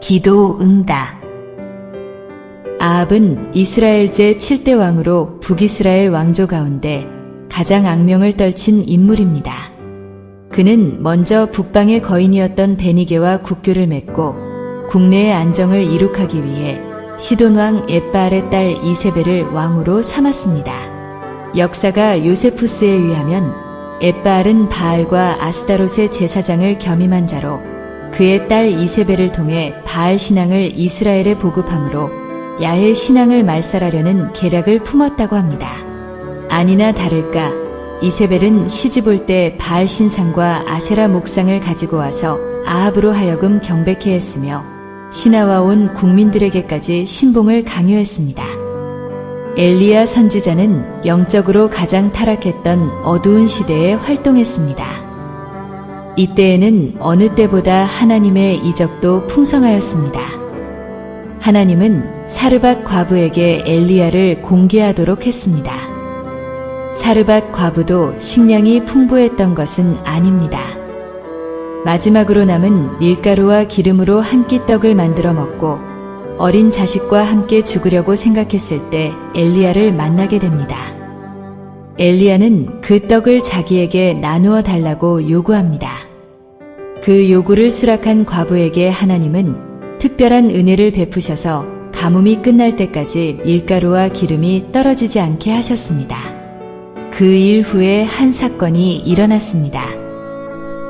기도 응답. 아합은 이스라엘 제7대 왕으로 북이스라엘 왕조 가운데 가장 악명을 떨친 인물입니다. 그는 먼저 북방의 거인이었던 베니게와 국교를 맺고 국내의 안정을 이룩하기 위해 시돈왕 엣바알의 딸 이세벨을 왕으로 삼았습니다. 역사가 요세푸스에 의하면 엣바알은 바알과 아스타롯의 제사장을 겸임한 자로 그의 딸 이세벨을 통해 바알 신앙을 이스라엘에 보급함으로 야훼 신앙을 말살하려는 계략을 품었다고 합니다. 아니나 다를까 이세벨은 시집올 때 바알 신상과 아세라 목상을 가지고 와서 아합으로 하여금 경배케 했으며 신하와 온 국민들에게까지 신봉을 강요했습니다. 엘리야 선지자는 영적으로 가장 타락했던 어두운 시대에 활동했습니다. 이때에는 어느 때보다 하나님의 이적도 풍성하였습니다. 하나님은 사르밧 과부에게 엘리야를 공개하도록 했습니다. 사르밧 과부도 식량이 풍부했던 것은 아닙니다. 마지막으로 남은 밀가루와 기름으로 한 끼 떡을 만들어 먹고 어린 자식과 함께 죽으려고 생각했을 때 엘리야를 만나게 됩니다. 엘리야는 그 떡을 자기에게 나누어 달라고 요구합니다. 그 요구를 수락한 과부에게 하나님은 특별한 은혜를 베푸셔서 가뭄이 끝날 때까지 밀가루와 기름이 떨어지지 않게 하셨습니다. 그 일 후에 한 사건이 일어났습니다.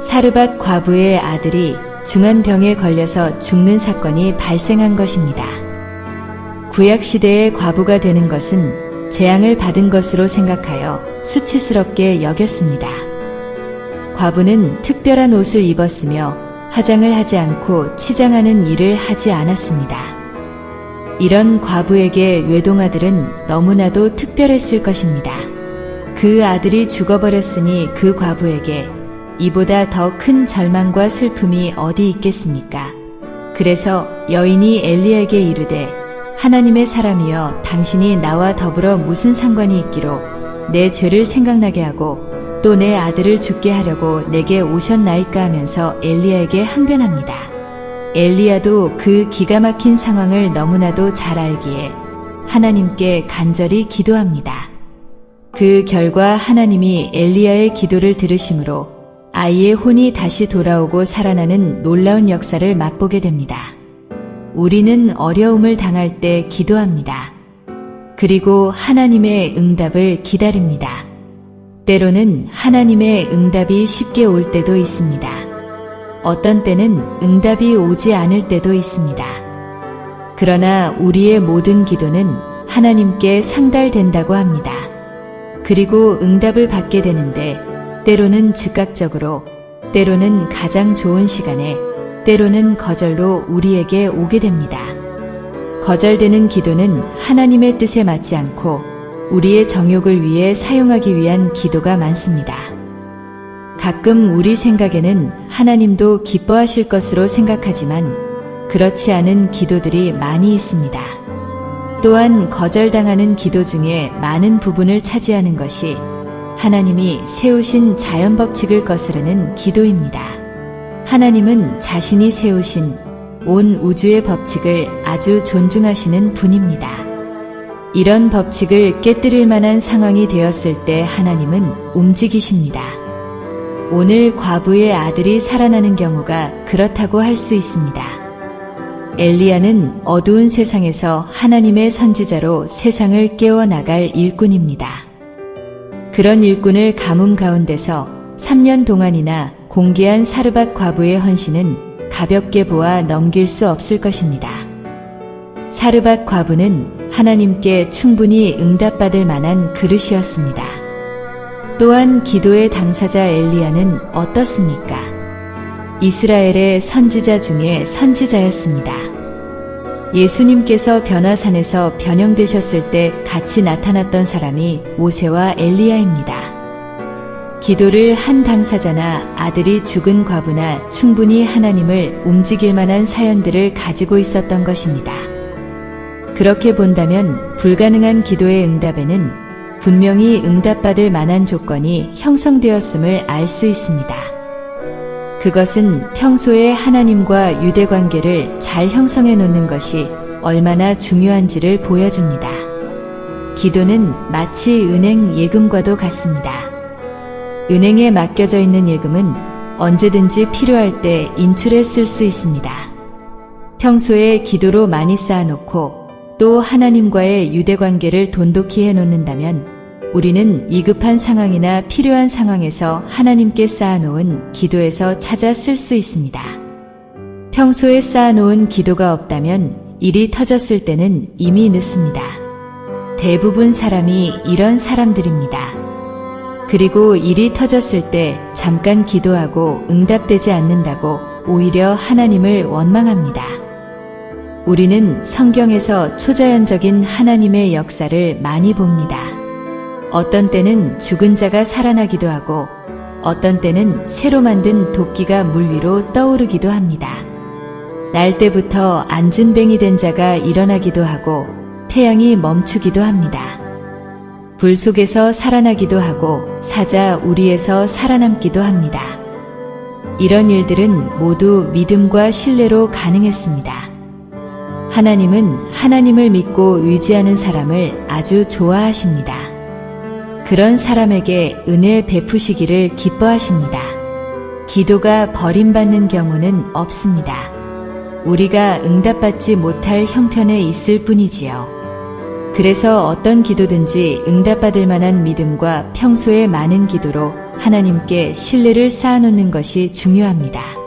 사르밧 과부의 아들이 중한 병에 걸려서 죽는 사건이 발생한 것입니다. 구약시대의 과부가 되는 것은 재앙을 받은 것으로 생각하여 수치스럽게 여겼습니다. 과부는 특별한 옷을 입었으며 화장을 하지 않고 치장하는 일을 하지 않았습니다. 이런 과부에게 외동아들은 너무나도 특별했을 것입니다. 그 아들이 죽어버렸으니 그 과부에게 이보다 더 큰 절망과 슬픔이 어디 있겠습니까? 그래서 여인이 엘리야에게 이르되 하나님의 사람이여 당신이 나와 더불어 무슨 상관이 있기로 내 죄를 생각나게 하고 또 내 아들을 죽게 하려고 내게 오셨나이까 하면서 엘리야에게 항변합니다. 엘리야도 그 기가 막힌 상황을 너무나도 잘 알기에 하나님께 간절히 기도합니다. 그 결과 하나님이 엘리야의 기도를 들으심으로 아이의 혼이 다시 돌아오고 살아나는 놀라운 역사를 맛보게 됩니다. 우리는 어려움을 당할 때 기도합니다. 그리고 하나님의 응답을 기다립니다. 때로는 하나님의 응답이 쉽게 올 때도 있습니다. 어떤 때는 응답이 오지 않을 때도 있습니다. 그러나 우리의 모든 기도는 하나님께 상달된다고 합니다. 그리고 응답을 받게 되는데 때로는 즉각적으로, 때로는 가장 좋은 시간에, 때로는 거절로 우리에게 오게 됩니다. 거절되는 기도는 하나님의 뜻에 맞지 않고 우리의 정욕을 위해 사용하기 위한 기도가 많습니다. 가끔 우리 생각에는 하나님도 기뻐하실 것으로 생각하지만 그렇지 않은 기도들이 많이 있습니다. 또한 거절당하는 기도 중에 많은 부분을 차지하는 것이 하나님이 세우신 자연법칙을 거스르는 기도입니다. 하나님은 자신이 세우신 온 우주의 법칙을 아주 존중하시는 분입니다. 이런 법칙을 깨뜨릴 만한 상황이 되었을 때 하나님은 움직이십니다. 오늘 과부의 아들이 살아나는 경우가 그렇다고 할 수 있습니다. 엘리야는 어두운 세상에서 하나님의 선지자로 세상을 깨워나갈 일꾼입니다. 그런 일꾼을 가뭄 가운데서 3년 동안이나 공개한 사르밧 과부의 헌신은 가볍게 보아 넘길 수 없을 것입니다. 사르밧 과부는 하나님께 충분히 응답받을 만한 그릇이었습니다. 또한 기도의 당사자 엘리야는 어떻습니까? 이스라엘의 선지자 중에 선지자였습니다. 예수님께서 변화산에서 변형되셨을 때 같이 나타났던 사람이 모세와 엘리야입니다. 기도를 한 당사자나 아들이 죽은 과부나 충분히 하나님을 움직일 만한 사연들을 가지고 있었던 것입니다. 그렇게 본다면 불가능한 기도의 응답에는 분명히 응답받을 만한 조건이 형성되었음을 알 수 있습니다. 그것은 평소에 하나님과 유대 관계를 잘 형성해 놓는 것이 얼마나 중요한지를 보여줍니다. 기도는 마치 은행 예금과도 같습니다. 은행에 맡겨져 있는 예금은 언제든지 필요할 때 인출해 쓸 수 있습니다. 평소에 기도로 많이 쌓아놓고 또 하나님과의 유대 관계를 돈독히 해 놓는다면 우리는 위급한 상황이나 필요한 상황에서 하나님께 쌓아놓은 기도에서 찾아 쓸 수 있습니다. 평소에 쌓아놓은 기도가 없다면 일이 터졌을 때는 이미 늦습니다. 대부분 사람이 이런 사람들입니다. 그리고 일이 터졌을 때 잠깐 기도하고 응답되지 않는다고 오히려 하나님을 원망합니다. 우리는 성경에서 초자연적인 하나님의 역사를 많이 봅니다. 어떤 때는 죽은 자가 살아나기도 하고 어떤 때는 새로 만든 도끼가 물 위로 떠오르기도 합니다. 날 때부터 안진뱅이 된 자가 일어나기도 하고 태양이 멈추기도 합니다. 불 속에서 살아나기도 하고 사자 우리에서 살아남기도 합니다. 이런 일들은 모두 믿음과 신뢰로 가능했습니다. 하나님은 하나님을 믿고 의지하는 사람을 아주 좋아하십니다. 그런 사람에게 은혜 베푸시기를 기뻐하십니다. 기도가 버림받는 경우는 없습니다. 우리가 응답받지 못할 형편에 있을 뿐이지요. 그래서 어떤 기도든지 응답받을 만한 믿음과 평소에 많은 기도로 하나님께 신뢰를 쌓아놓는 것이 중요합니다.